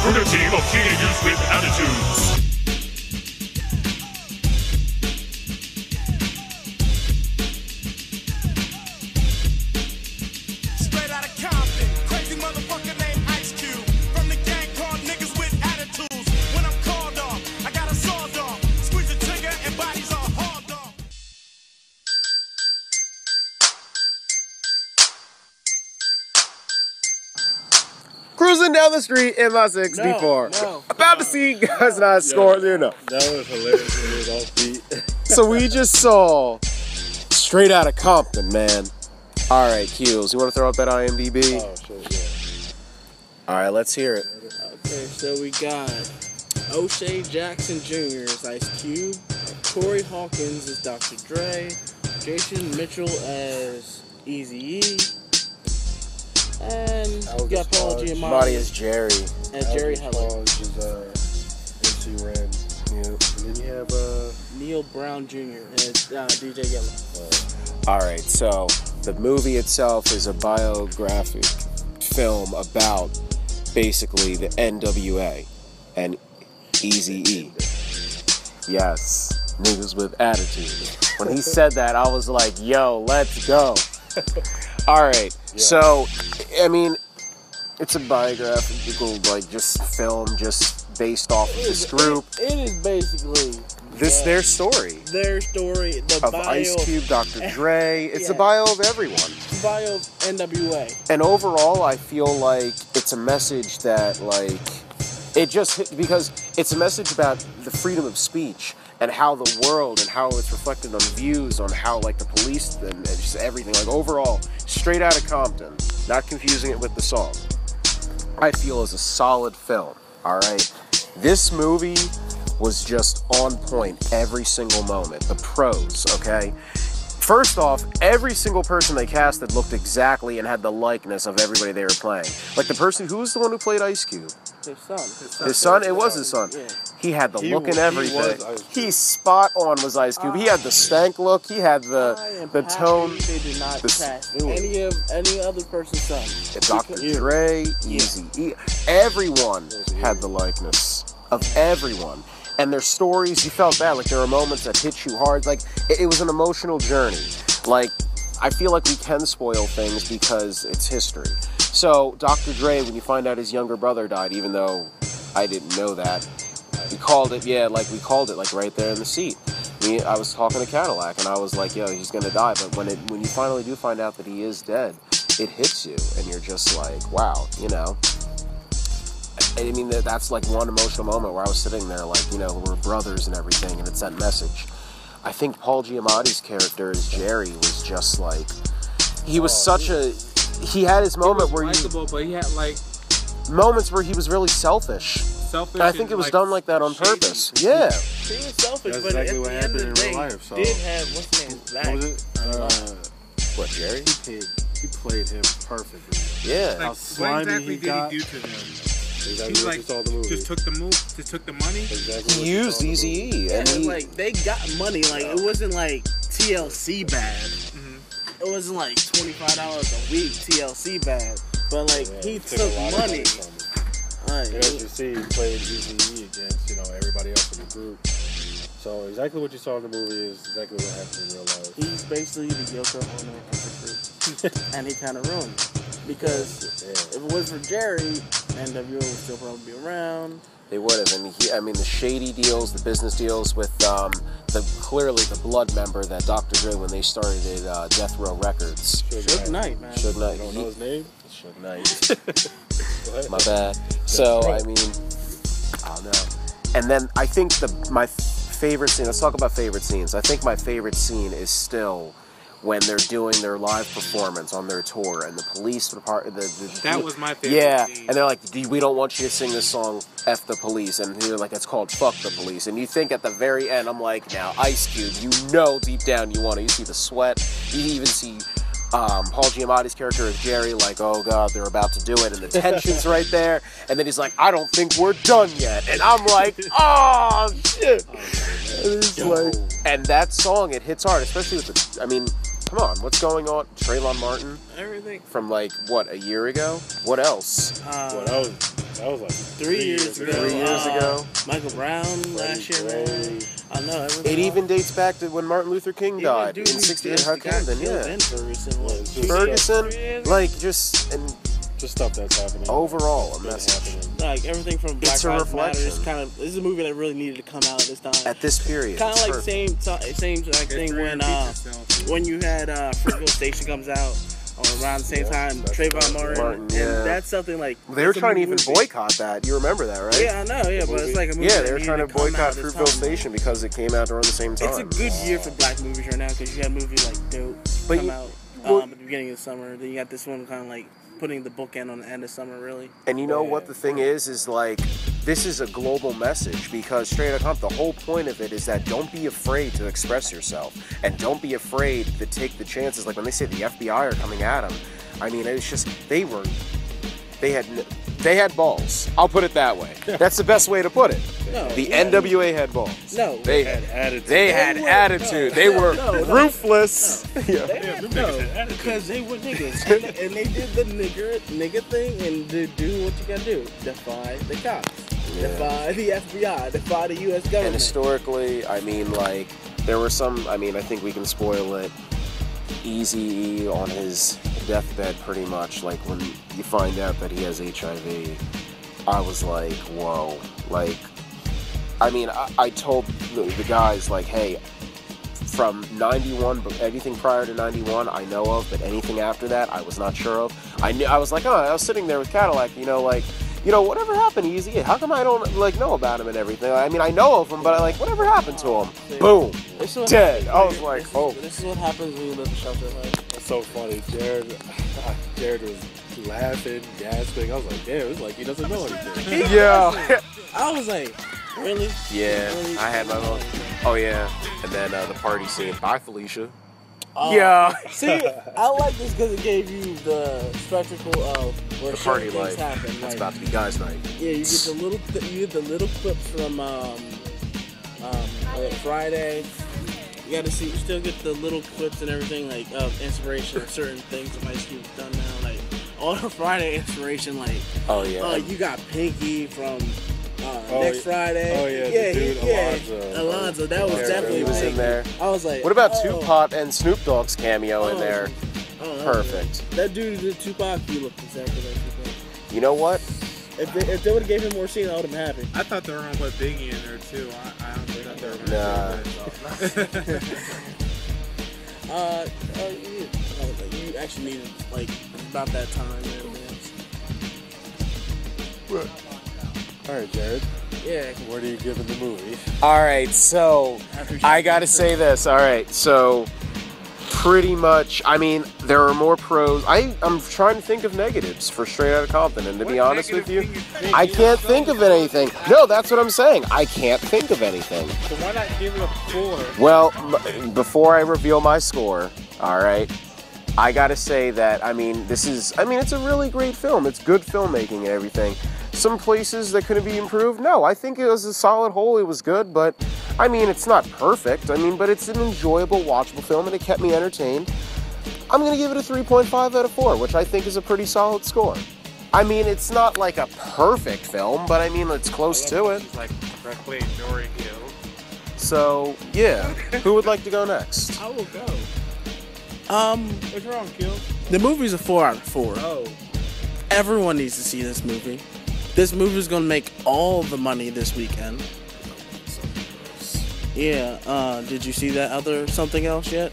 We're the team of teenagers with attitudes. Straight out of Compton, crazy motherfucker named Ice Cube. From the gang called niggas with attitudes. When I'm called off, I got a sawed off. Squeeze the trigger and bodies are hauled off. Cruising down the street in my 64. About to see guys and I score, you know. That was hilarious when it was off beat. So we just saw Straight Outta Compton, man. All right, Keels, you want to throw up that IMDb? Oh, sure, yeah. All right, let's hear it. Okay, so we got O'Shea Jackson Jr. as Ice Cube, Corey Hawkins as Dr. Dre, Jason Mitchell as Eazy-E, and we got Paul Giamatti as Jerry. And Jerry Heller. MC Ren. Yeah. And then you have Neil Brown Jr. as DJ Yellow. All right, so the movie itself is a biographic film about basically the NWA and Eazy-E. Yes, niggas with attitude. When he said that, I was like, yo, let's go. All right, so, I mean, it's a biographical, like, just film, just based off of this group. It is basically Their story. Their story, the Of bio Ice Cube, Dr. Dre. It's a bio of everyone. Bio of NWA. And overall, I feel like it's a message that, like, it just hit, because it's a message about the freedom of speech and how the world and how it's reflected on views on how, like, the police and just everything. Like, overall, Straight Outta Compton, not confusing it with the song, I feel is a solid film, all right? This movie was just on point every single moment. The pros, okay? First off, every single person they casted looked exactly and had the likeness of everybody they were playing. Like the person, who was the one who played Ice Cube? His son. His son? It was his son. Yeah. He had the look and everything. He's spot on was Ice Cube. He had the stank look. He had the tone. They did not cast any other person's son. Dr. Dre, Eazy-E. Everyone had the likeness of everyone. And their stories, you felt bad. Like, there were moments that hit you hard. Like, it was an emotional journey. Like, I feel like we can spoil things because it's history. So, Dr. Dre, when you find out his younger brother died, even though I didn't know that, we called it, we called it, like, right there in the seat. I was talking to Cadillac, and I was like, yo, he's gonna die. But when you finally do find out that he is dead, it hits you, and you're just like, wow, you know. I mean, that's like one emotional moment where I was sitting there like, you know, we're brothers and everything, and it's that message. I think Paul Giamatti's character as Jerry was just like, he was he had his moment where but he had like moments where he was really selfish. And I think it was done like that on purpose. Yeah. He was selfish, That's but exactly at what the end happened of in the day, real life. So. did have, what's his name? Zach. What was it? What, Jerry? He played him perfectly. Yeah. Like, what exactly did he do to them? Exactly He what like you saw in the movie. just took the money. Exactly. He used Eazy-E. Yeah, And it was like they got money. Like it wasn't like TLC bad. Mm-hmm. It wasn't like $25 a week TLC bad. But like he took money. And as you see, he played Eazy-E against, you know, everybody else in the group. So exactly what you saw in the movie is exactly what happened in real life. He's basically the Yoko Ono of the group, and he kind of ruined it. Because if it was for Jerry, NWO would still probably be around. They would have, and the shady deals, the business deals with clearly the blood member that Dr. Dre, when they started at Death Row Records. Suge Knight, man. Suge Knight. You don't know his name? Suge Knight. My bad. So, I mean, I don't know. And then I think my favorite scene, let's talk about favorite scenes. I think my favorite scene is still when they're doing their live performance on their tour, and the police department. That was my favorite. Yeah, scene. and they're like, "We don't want you to sing this song, F the Police," and they're like, "It's called Fuck the Police." And you think at the very end, I'm like, now Ice Cube, you know deep down you want to. You see the sweat. You even see Paul Giamatti's character as Jerry, like, oh god, they're about to do it, and the tension's right there. And then he's like, I don't think we're done yet. And I'm like, oh shit. And that song, it hits hard, especially with the. I mean, come on, what's going on? Trayvon Martin? Everything. From like, what, a year ago? What else? Well, that was That was like 3 years ago. 3 years ago. Michael Brown last year, man. I know. It even dates back to when Martin Luther King died in 60 in Camden. Yeah. Ferguson, like just stuff that's happening. Overall, a message. Like everything from Black It's a Lives reflection. Matter is kind of. This is a movie that really needed to come out at this time. At this period. Kind of It's like perfect. same like thing when you had Fruitvale Station comes out around the same time. Trayvon Martin, yeah. and that's something like They were it's a trying to even movie. boycott that. You remember that, right? Yeah, I know. Yeah, but it's like a movie. Yeah, that they were needed trying to come out boycott at this Fruitville time. Station because it came out around the same time. It's a good year for black movies right now because you had movies like Dope But come you- out well- at the beginning of the summer. Then you got this one kind of like putting the bookend on the end of summer, really. And you know what the thing is like, this is a global message because straight up, the whole point of it is that don't be afraid to express yourself and don't be afraid to take the chances. Like when they say the FBI are coming at them, I mean, it's just, they had balls. I'll put it that way. That's the best way to put it. No, The yeah. NWA had balls. No. They had attitude. They had They were- attitude. no, They were no, no. ruthless. Yeah. No, because they were niggas, and they did the nigga thing, and to do what you gotta do, defy the cops, Yeah. defy the FBI, defy the U.S. government. And historically, I mean, like, there were some, I mean, I think we can spoil it. Easy on his deathbed, pretty much, like, when you find out that he has HIV, I was like, whoa. Like, I mean, I told the guys, like, hey, from 91, but anything prior to 91, I know of, but anything after that, I was not sure of. I was like, oh, I was sitting there with Cadillac, whatever happened to Easy? How come I don't, like, know about him and everything? I mean, I know of him, but, like, whatever happened to him? Boom. This is what Dead. happens I was when like, this is- oh. This is what happens when you live a shelter life. It's so funny. Jared was laughing, gasping. I was like, damn, it's like he doesn't know anything. Yeah. I was like, really? Yeah, Really? I had my own. Oh, yeah. And then the party scene. Bye, Felicia. Oh. Yeah. See, I like this because it gave you the spectacle of where The party certain things life. happen. It's Like, about to be guys' night. yeah, you get the little clips from Friday. You still get the little clips and everything like of inspiration of certain things that Ice Cube's done now. Like all the Friday inspiration, like Oh, yeah. you got Pinky from Oh, Next yeah. Friday. Oh, yeah, the dude, Alonzo. That was Yeah, definitely he was in Pinky. there. I was like, What about oh, Tupac and Snoop Dogg's cameo in oh, there? oh, Perfect. That dude who did Tupac, he looked exactly like Tupac. You know what? If they would have gave him more scene, I would have been happy. I thought they were gonna put Biggie in there too. I honestly thought they were gonna Nah. You actually needed like about that time and everything else. All right, Jared. Yeah. What are you giving the movie? All right, so I gotta say this. All right, so pretty much, I mean, there are more pros. I'm trying to think of negatives for Straight Outta Compton, and to be honest with you, I can't think of anything. No, that's what I'm saying. I can't think of anything. So why not give it a 4? Well, before I reveal my score, all right, I gotta say that, it's a really great film. It's good filmmaking and everything. Some places that could be improved? No, I think it was a solid whole. It was good, but, it's not perfect. But it's an enjoyable, watchable film, and it kept me entertained. I'm gonna give it a 3.5 out of 4, which I think is a pretty solid score. It's not like a perfect film, but it's close to it. It's like directly ignoring you. So, yeah. Who would like to go next? I will go. What's wrong, Kill? The movie's a 4 out of 4. Oh. Everyone needs to see this movie. This movie is gonna make all the money this weekend. Yeah. Did you see that other something else yet?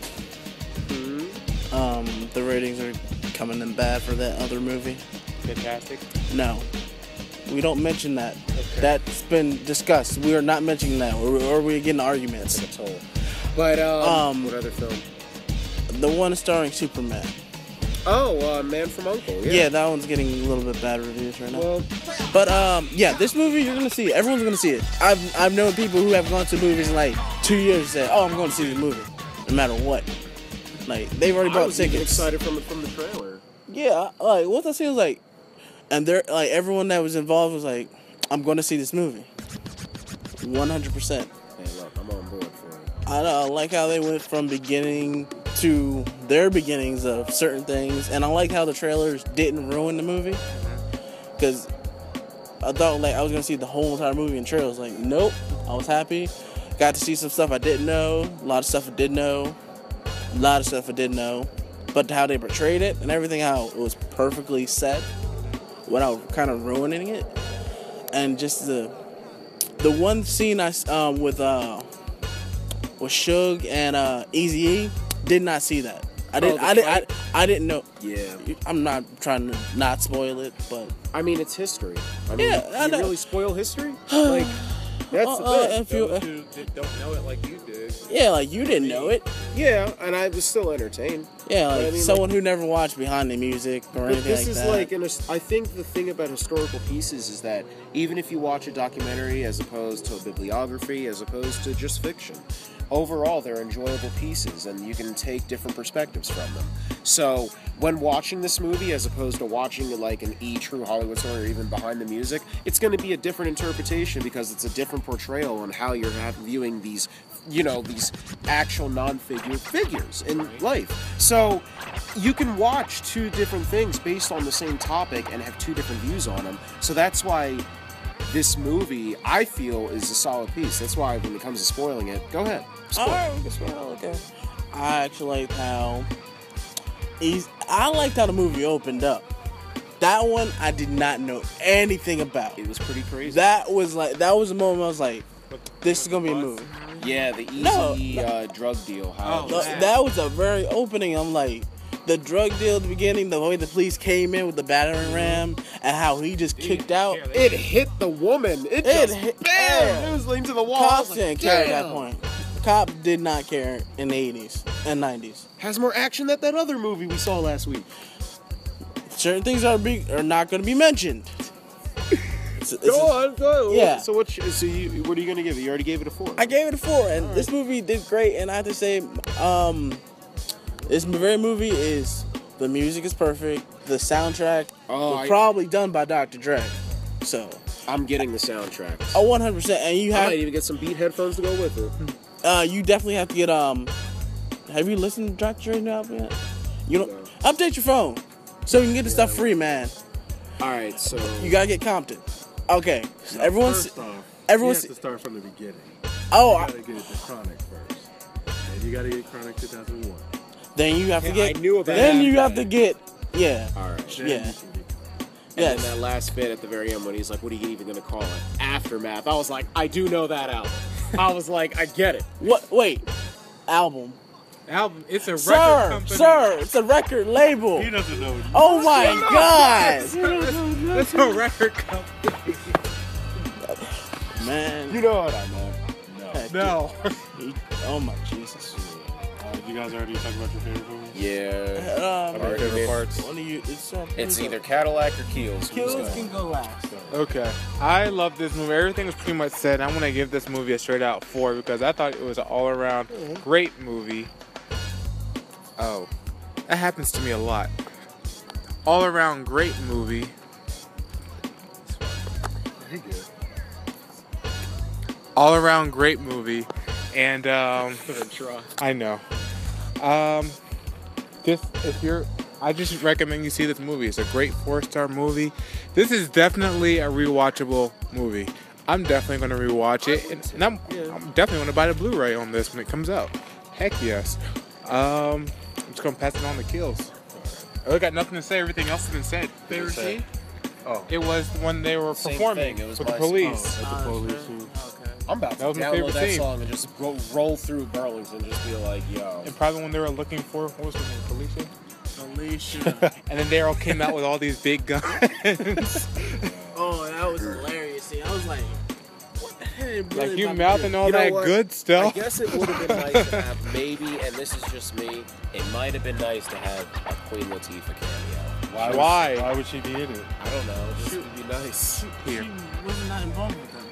The ratings are coming in bad for that other movie. Fantastic. No, we don't mention that. Okay. That's been discussed. We are not mentioning that, or we're getting arguments. But, what other film? The one starring Superman. Oh, Man from U.N.C.L.E. Yeah, that one's getting a little bit bad reviews right now. Well, but yeah, this movie you're gonna see it. Everyone's gonna see it. I've known people who have gone to movies in like 2 years and said, "Oh, I'm going to see this movie, no matter what." Like they've already bought tickets. Excited from the trailer. Yeah, like once I see it, was like, and they're like everyone that was involved was like, "I'm going to see this movie." 100%. Hey, look, I'm on board for it. I like how they went from beginning to their beginnings of certain things, and I like how the trailers didn't ruin the movie, because I thought like I was gonna see the whole entire movie in trailer. I was like, nope. I was happy. Got to see some stuff I didn't know. A lot of stuff I did know. A lot of stuff I didn't know. But how they portrayed it and everything, how it was perfectly set without kind of ruining it. And just the one scene with Suge and Eazy-E, did not see that. I didn't know. Yeah. I'm not trying to not spoil it, but I mean, it's history. I mean, Yeah, I you know. really spoil history? Like, that's the thing. if you, Those who don't know it like you did. yeah, like you didn't know it. Yeah, and I was still entertained. Yeah, But like I mean, someone who never watched Behind the Music or But anything this like is that. like, I think the thing about historical pieces is that even if you watch a documentary as opposed to a bibliography, as opposed to just fiction, overall they're enjoyable pieces and you can take different perspectives from them. So when watching this movie as opposed to watching like an true Hollywood story or even Behind the Music, it's going to be a different interpretation because it's a different portrayal on how you're viewing these, you know, these actual figures in life. So you can watch two different things based on the same topic and have two different views on them. So that's why this movie, I feel, is a solid piece. That's why when it comes to spoiling it, go ahead. Spoil. Alright, we can spoil it, okay. I actually liked how the movie opened up. That one I did not know anything about. It was pretty crazy. That was a moment I was like, this is gonna be a movie. Yeah, the easy drug deal. How Oh, That was a very opening. I'm like, the drug deal at the beginning, the way the police came in with the battering ram, and how he just kicked out. it hit the woman. It hit- bam! It was leaning to the wall. I was Cops like, didn't care at that damn! point. Cop did not care in the 80s and 90s. Has more action than that other movie we saw last week. Certain things are not going to be mentioned. Go on. Yeah. So what are you going to give it? You already gave it a 4. I gave it a 4, and this movie did great. And I have to say, this very movie the music is perfect. The soundtrack was probably done by Dr. Dre. So I'm getting the soundtrack. 100%. And you I have might even get some Beat headphones to go with it. you definitely have to get Have you listened to Dr. Dre new album yet? You know, update your phone so you can get the stuff free, man. All right, so You gotta get Compton. Okay, First off, you have to start from the beginning. Oh, You gotta get the Chronic first. And you gotta get Chronic 2001. then you have to get. I knew about Then that. you have to get. Yeah. all right. Then Yeah. you can get- And Yes. then that last bit at the very end when he's like, "What are you even gonna call it?" Aftermath. I was like, I do know that album. I was like, I get it. What? Wait. Album. Album. It's a record Sir, company. sir, it's a record label. He doesn't know. Oh my God, It's a record company. man. You know what I meant. No. Oh my Jesus. You guys already talked about your favorite movies? Yeah. My favorite parts. One of you. It's either Cadillac or Keels. Who's Kills going? can go last. Okay. I love this movie. Everything was pretty much said. I'm gonna give this movie a straight out 4 because I thought it was an all around great movie. Oh, that happens to me a lot. All around great movie. All around great movie, and I know. I just recommend you see this movie. It's a great 4-star movie. This is definitely a rewatchable movie. I'm definitely going to rewatch it, and I'm definitely going to buy the Blu-ray on this when it comes out. Heck yes. I'm just going to pass it on to Kills. I got nothing to say. Everything else has been said. Favorite scene? Oh. It was when they were Same performing thing. It was with the my- police. At the police scene. I'm about to That was my download favorite that scene. song and just roll through Burlington and just be like, yo. And probably when they were looking for, what was her name, Felicia? Alicia. And then Daryl came out with all these big guns. Oh, that was hilarious. See, I was like, what the hell? Like you mouthing all You know that what? good I stuff. guess it would have been nice to have maybe, and this is just me, it might have been nice to have a Queen Latifah cameo. Why? Why would she be in it? I don't know, just would be nice. Here. She was not involved with them.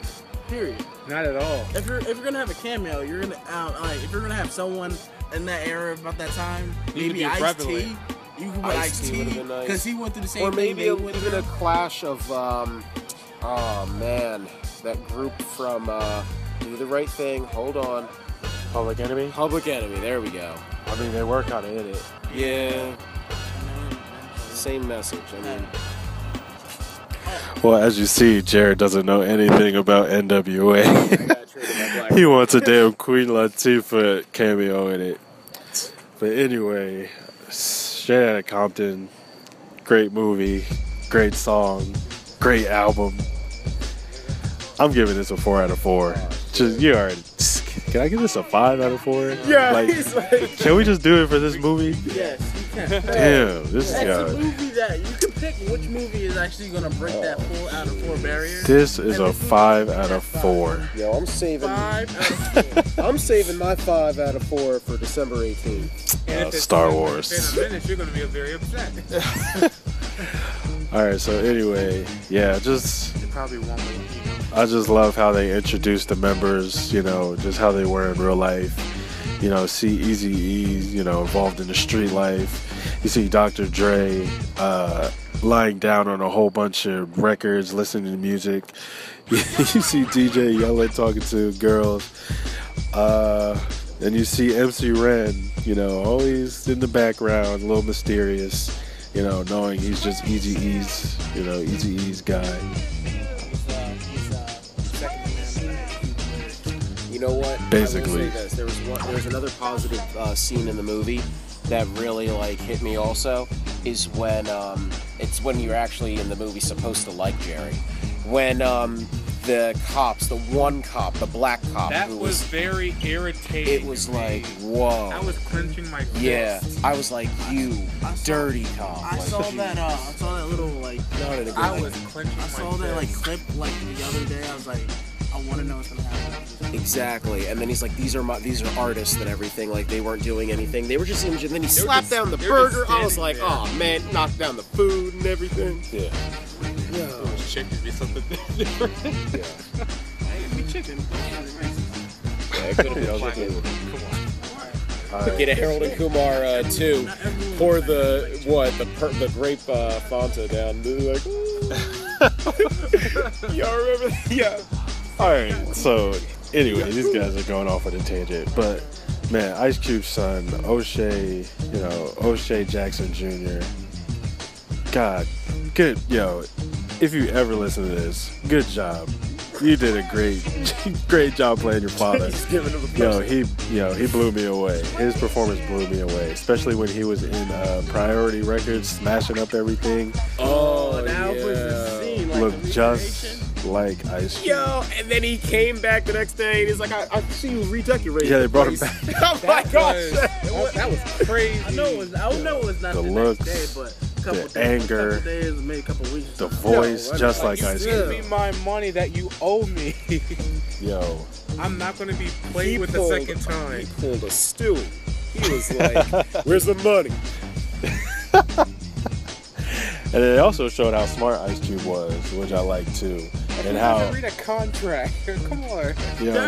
Period. Not at all. If you're gonna have a cameo, you're gonna like if you're gonna have someone in that era about that time, You maybe could be Ice-T. prevalent. You could put Ice-T Ice-T would've been nice. because he went through the same Or thing. maybe they went even a through. clash of, oh man, that group from Do the Right Thing, hold on. Public Enemy? Public Enemy, there we go. I mean, they were kind of in it. Yeah, same message. I mean, Well, as you see, Jared doesn't know anything about NWA. He wants a damn Queen Latifah cameo in it. But anyway, straight out of Compton, great movie, great song, great album. I'm giving this a 4 out of 4. Just you already. Can I give this a 5 out of 4? Yeah, like, he's like, can we just do it for this movie? Yes, you can. Damn, this That's guy. a movie that you can pick which movie is actually gonna break that 4 out of 4 barrier. This is a 5 out of 4. yo, I'm saving. 5 out of 4. I'm saving my 5 out of 4 for December 18th. And if it's Star only Wars. Within a minute, you're gonna be very upset. All right, so anyway, yeah, just You probably won't. I just love how they introduced the members, you know, just how they were in real life. You know, see Eazy-E, you know, involved in the street life. You see Dr. Dre lying down on a whole bunch of records, listening to music. You see DJ Yella talking to girls. And you see MC Ren, you know, always in the background, a little mysterious, you know, knowing he's just Eazy-E's, you know, Eazy-E's guy. You know what? Basically. I will say this. There was another positive scene in the movie that really like hit me. Also, is when it's when you're actually in the movie supposed to like Jerry, when the cops, the one cop, the black cop, That who was very irritating. it was to me. like whoa. I was clenching my fist. Yeah, I was like, you dirty cop. I saw that. I saw that little like. Not in a good I way. was clenching my I fist. saw that like clip like the other day. I was like, I want to know what's gonna happen. Exactly, and then he's like, these are artists and everything. Like they weren't doing anything. They were just in. And then he slapped down the they were just burger. I was standing like, there. oh man, knocked down the food and everything. Yeah. Yeah. Chicken be something different. Hey, we chicken. Yeah, it could have been Yeah, chicken. All right. Get a Harold and Kumar too. Pour the the grape Fanta down. Like, y'all remember? Yeah. All right, so anyway, these guys are going off on a tangent, but man, Ice Cube's son, O'Shea, you know, O'Shea Jackson Jr. God, good, yo. If you ever listen to this, good job. You did a great job playing your father. He's giving him a He blew me away. His performance blew me away, especially when he was in Priority Records, smashing up everything. Oh, that was the scene. Like, Looked the just recreation. like Ice Cube. Yo, and then he came back the next day and he's like, I see you redecorated. Yeah, they the brought him place." back. Oh my gosh. That was crazy. I know it was not The the looks, next day, but a couple the days, anger, a couple days, maybe a couple weeks. The voice, No, just like You Ice give Cube. me my money that you owe me. Yo, I'm not gonna be played with the second time. He pulled a Stewie. He was like, where's the money? and it also showed how smart Ice Cube was, which I like too, and how Read a contract. Come on.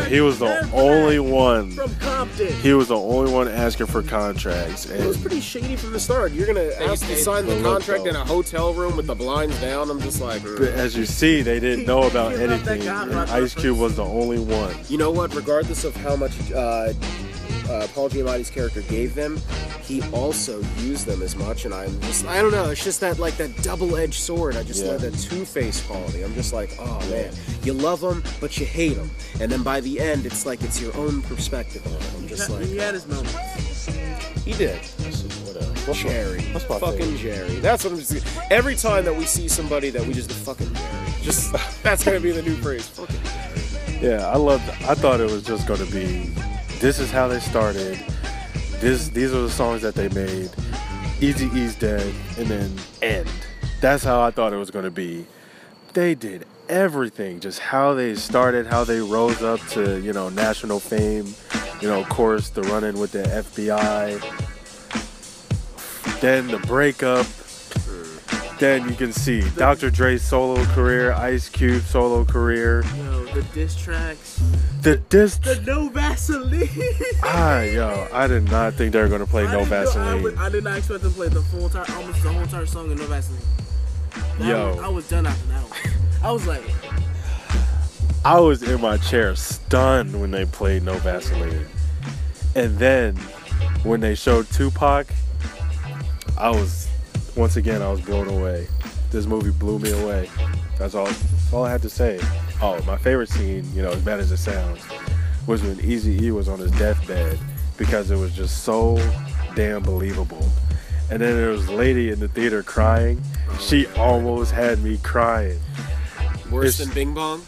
he was the only one. From Compton. He was the only one asking for contracts, It was and pretty shady from the start. You're gonna ask to sign the look, contract though. in a hotel room with the blinds down. I'm just like, but as you see, they didn't know about He left that anything. guy And right Ice there. Cube was the only one. you know what? Regardless of how much Paul Giamatti's character gave them, he also used them as much. And I don't know. It's just that like that double-edged sword. I just Yeah. love that two-faced quality. I'm just like, oh man, you love them, but you hate them. And then by the end, it's like it's your own perspective on it. I'm just like, He had his moments. he did. What else? Jerry. What's my fucking favorite? Jerry. That's what I'm just. Every time that we see somebody that we just fucking Jerry. Just that's gonna be the new phrase. Fucking Jerry. Yeah, I thought it was just going to be, this is how they started. These are the songs that they made. Eazy-E's dead, and then end. That's how I thought it was going to be. They did everything, just how they started, how they rose up to, you know, national fame. You know, of course, the run-in with the FBI. Then the breakup. Then you can see Dr. Dre's solo career, Ice Cube solo career. Yo, the diss tracks. The No Vaseline. I did not think they were gonna play No Vaseline. I did not expect them to play the whole entire song in No Vaseline. I was done after that one. I was like, I was in my chair stunned when they played No Vaseline. And then when they showed Tupac, once again I was blown away. This movie blew me away. That's all I had to say. Oh, my favorite scene, as bad as it sounds, was when Eazy-E was on his deathbed because it was just so damn believable. And then there was a lady in the theater crying. She almost had me crying. Worse than Bing Bong?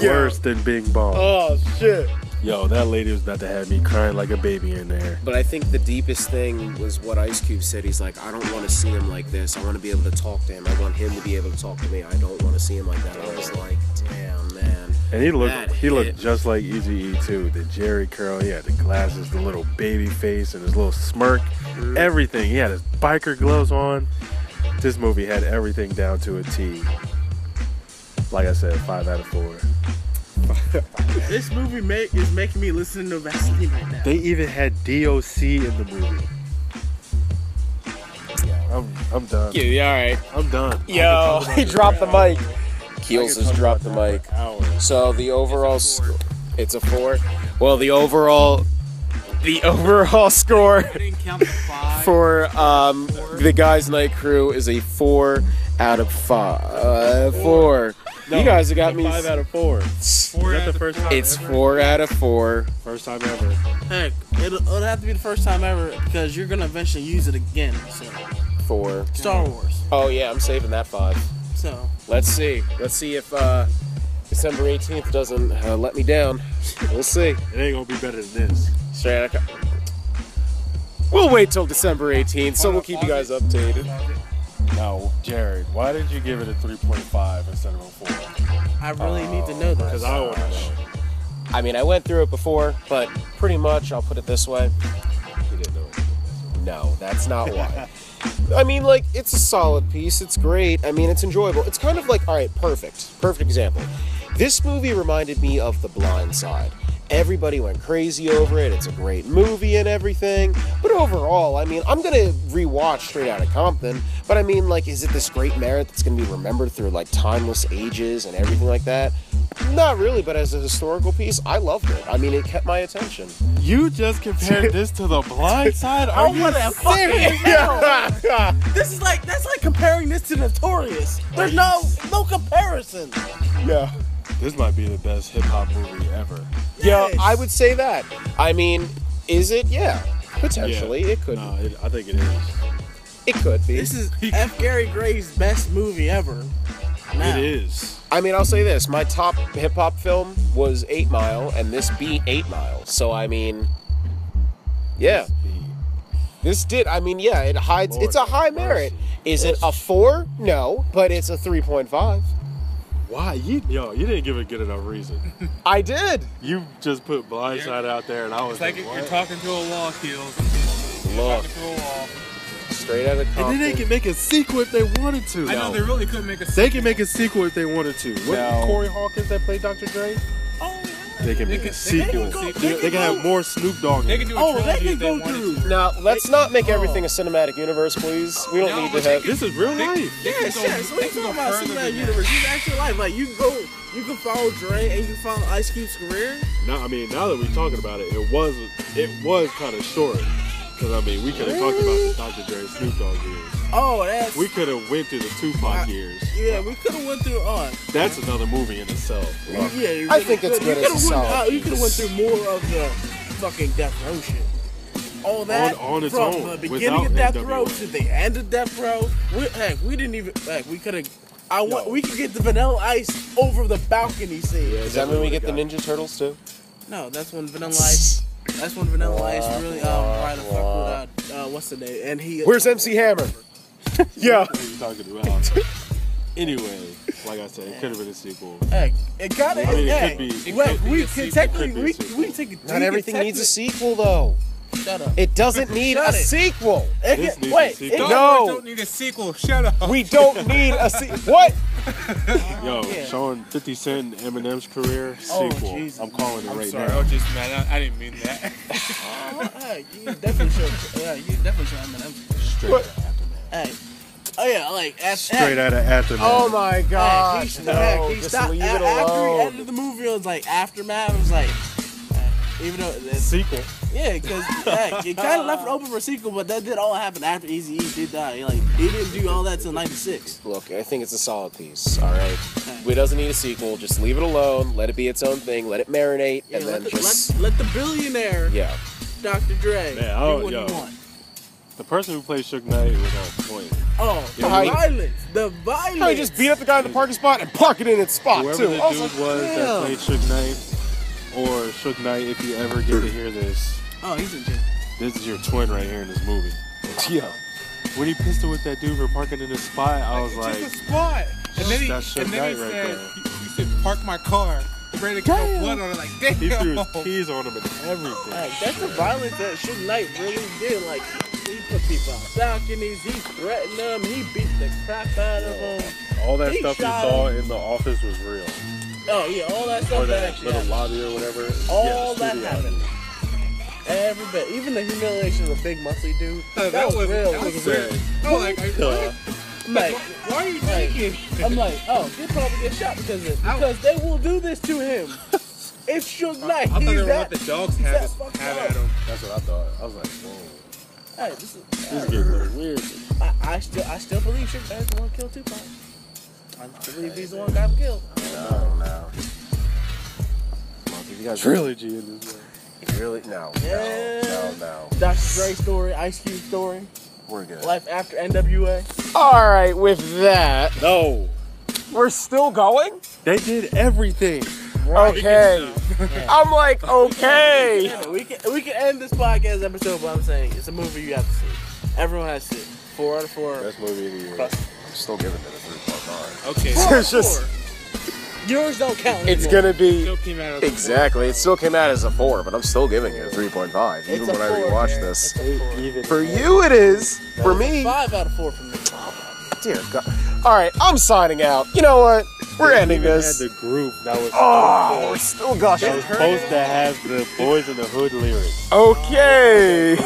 Worse than Bing Bong. Oh, shit. Yo, that lady was about to have me crying like a baby in there. But I think the deepest thing was what Ice Cube said. He's like, I don't want to see him like this. I want to be able to talk to him. I want him to be able to talk to me. I don't want to see him like that. I was like, damn, man. And he looked just like Eazy-E too. The Jerry curl, he had the glasses, the little baby face, and his little smirk. Everything. He had his biker gloves on. This movie had everything down to a T. Like I said, 5 out of 4. This movie is making me listen to Vaseline right now. They even had DOC in the movie. Yeah, I'm done. Yeah, all right. I'm done. Yo, he dropped the mic. Keels has dropped the mic. So the overall it's a 4. Well, the overall score for the Guys Night Crew is a 4 out of 5. 4. No, you guys have got me 5 out of 4. Is that the first time? It's 4 out of 4. First time ever. Heck, it'll have to be the first time ever because you're gonna eventually use it again. So 4. Star Wars. Oh yeah, I'm saving that 5. So let's see if December 18th doesn't let me down. We'll see. It ain't gonna be better than this. Straight out. We'll wait till December 18th, so we'll keep you guys updated. No, Jared, why did you give it a 3.5 instead of a 4? I really need to know that. Because I want to know. I mean, I went through it before, but pretty much, I'll put it this way. You didn't know it. No, that's not why. I mean, like, it's a solid piece. It's great. I mean, it's enjoyable. It's kind of like, all right, perfect example. This movie reminded me of The Blind Side. Everybody went crazy over it. It's a great movie and everything. But overall, I mean, I'm going to rewatch Straight Outta Compton. But I mean, like, is it this great merit that's going to be remembered through, like, timeless ages and everything like that? Not really, but as a historical piece, I loved it. I mean, it kept my attention. You just compared this to The Blind Side? Are you serious? That's like comparing this to Notorious. There's no comparison. Yeah. This might be the best hip-hop movie ever. Yeah, I would say that. I mean, is it? Yeah. Potentially. Yeah. It could. No, I think it is. It could be. This is F. Gary Gray's best movie ever. Now. It is. I mean, I'll say this. My top hip-hop film was 8 Mile, and this beat 8 Mile. So, I mean, yeah. This did. I mean, yeah, it hides. Lord, it's a high merit. Is it a 4? No, but it's a 3.5. Why? You didn't give a good enough reason. I did. You just put Blind Side out there, and I was It's like what? you're talking to a wall, Keels. Look, Talking to a wall. Straight out of Compton. And then they can make a sequel if they wanted to. I know they really couldn't make a They can make a sequel if they wanted to. What, No. Corey Hawkins that played Dr. Dre? Oh, They can make a sequel. They can have more Snoop Dogg in They it. can do a Oh, they trilogy can if they go wanted through. to. Now, let's not make everything a cinematic universe, please. We don't No, need but to have. This is real life. They Yeah, can shit. go, So they we can talking go about further cinematic than universe. that. You actually like you can follow Dre and you can follow Ice Cube's career. Now, I mean, now that we're talking about it, it was kind of short. Because, I mean, we could have talked about the Dr. Dre Snoop Dogg years. Oh, that's We could have went through the Tupac years. yeah. We could have went through That's another movie in itself. Yeah, you I think it's coulda- good you as a coulda solid went, you could have went through more of the fucking Death Row shit. All that On its from own, the beginning of without Death Row NWA. to the end of Death Row. We didn't even we could have. We could get the Vanilla Ice over the balcony scene. Does that mean we get the Ninja Turtles too? No, that's when Vanilla Ice. That's when Vanilla Ice really tried to fuck with what's the name? And he. Where's MC Hammer? Yeah. What are you talking about? Anyway, like I said, it could have been a sequel. Heck, it got it. I mean, it Heck, could be- it wait, could be we a could sequel. technically It could be a sequel. Not everything needs a sequel, though. Shut up. It doesn't need Shut a it. sequel. This needs a Wait, sequel. Star No. Wars don't need a sequel. Shut up. We don't need a sequel. What? Yo, Yeah. showing 50 Cent and Eminem's career, Oh, sequel. Jesus. I'm calling it I'm right sorry. now. I was just mad. I didn't mean that. You definitely should. Yeah, you definitely should. Straight out of Aftermath. Hey. Oh yeah, like Straight out of Aftermath. Oh my God! He No, he just stopped leave it after he alone. ended the movie. It was like Aftermath. It was like Even though Sequel. yeah, because it kind of left it open for a sequel, but that did all happen after Eazy-E did die. Like he didn't do all that till '96. Look, I think it's a solid piece. All right, it doesn't need a sequel. Just leave it alone. Let it be its own thing. Let it marinate, Yeah, and let then the, just let the billionaire Dr. Dre Man, do what he want. The person who played Suge Knight was on point. Oh, the how he- violence, the violence. how he just beat up the guy in the parking spot and park it in its spot Whoever too. the I dude was like, was that damn. played Suge Knight, or Suge Knight, if you ever get to hear this, Oh, he's in jail. this is your twin right here in this movie. yeah. When he pistol with that dude for parking in his spot, I was like, Just a spot. And then he, That's Suge and then he Knight right said, there. he said, park my car. Ready to get blood on it. Like, damn. he threw his keys on him and everything. Like, that's the violence that Suge Knight really did. Like, he put people out balconies, he threatened them, he beat the crap out of them. All that He stuff you shot saw him. in the office was real. Oh yeah, all that Or stuff that that actually little happened. lobby or whatever. All the that studio. happened. Every bit, even the humiliation of the big muscly dude. That was real. That was sad. weird. I was like, what? I'm like, Why are you like, naked? I'm like, oh, he'll probably get shot because of it. Because they will do this to him. It's Suge Knight. I thought He's they were that, let the dogs he's have, that fucked have up. at him. That's what I thought. I was like, whoa. Hey, this is This is getting a little weird. I still believe Suge Knight's the one who killed Tupac. I believe he's the one who got him killed. No. You guys Trilogy in this movie. really no. Dr. Dre story, Ice Cube story, We're good. life after NWA. All right, with that, No. we're still going. They did everything. Okay. I'm like, okay. Yeah, we can end this podcast episode, but I'm saying it's a movie you have to see. Everyone has to see. 4 out of 4. Best movie of the year. I'm still giving it a 3.9. Okay. It's just, Yours don't count. it's anymore. gonna be Still came out as a exactly. It still came out as a 4, but I'm still giving it a 3.5, even It's a when I 4, rewatch Jared. this. It's a 4. Even For you, it is. For me, 5 out of 4 from me. dear God. All right, I'm signing out. You know what? We're ending even this. had the group that was Oh, we're still gushing. that was supposed to have the Boys in the Hood lyrics. Okay.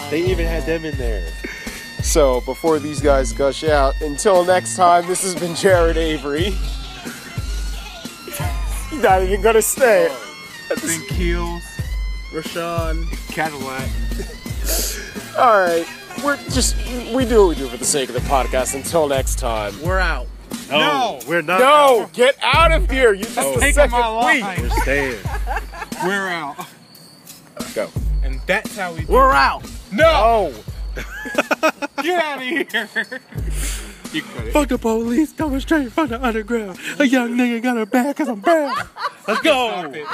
They even had them in there. So, before these guys gush out, until next time, this has been Jared Avery. He's not even gonna stay. Then Keels, Rashawn. Cadillac. Alright, we do what we do for the sake of the podcast. Until next time. We're out. No. We're not. No, get out of here. You just the Taking second my week. line. We're staying. We're out. Go. And that's how we do We're it. out. No! Oh. Get out of here! You can cut it. Fuck the police coming straight from the underground. A young nigga got her back 'cause I'm brown. Let's go. Stop it.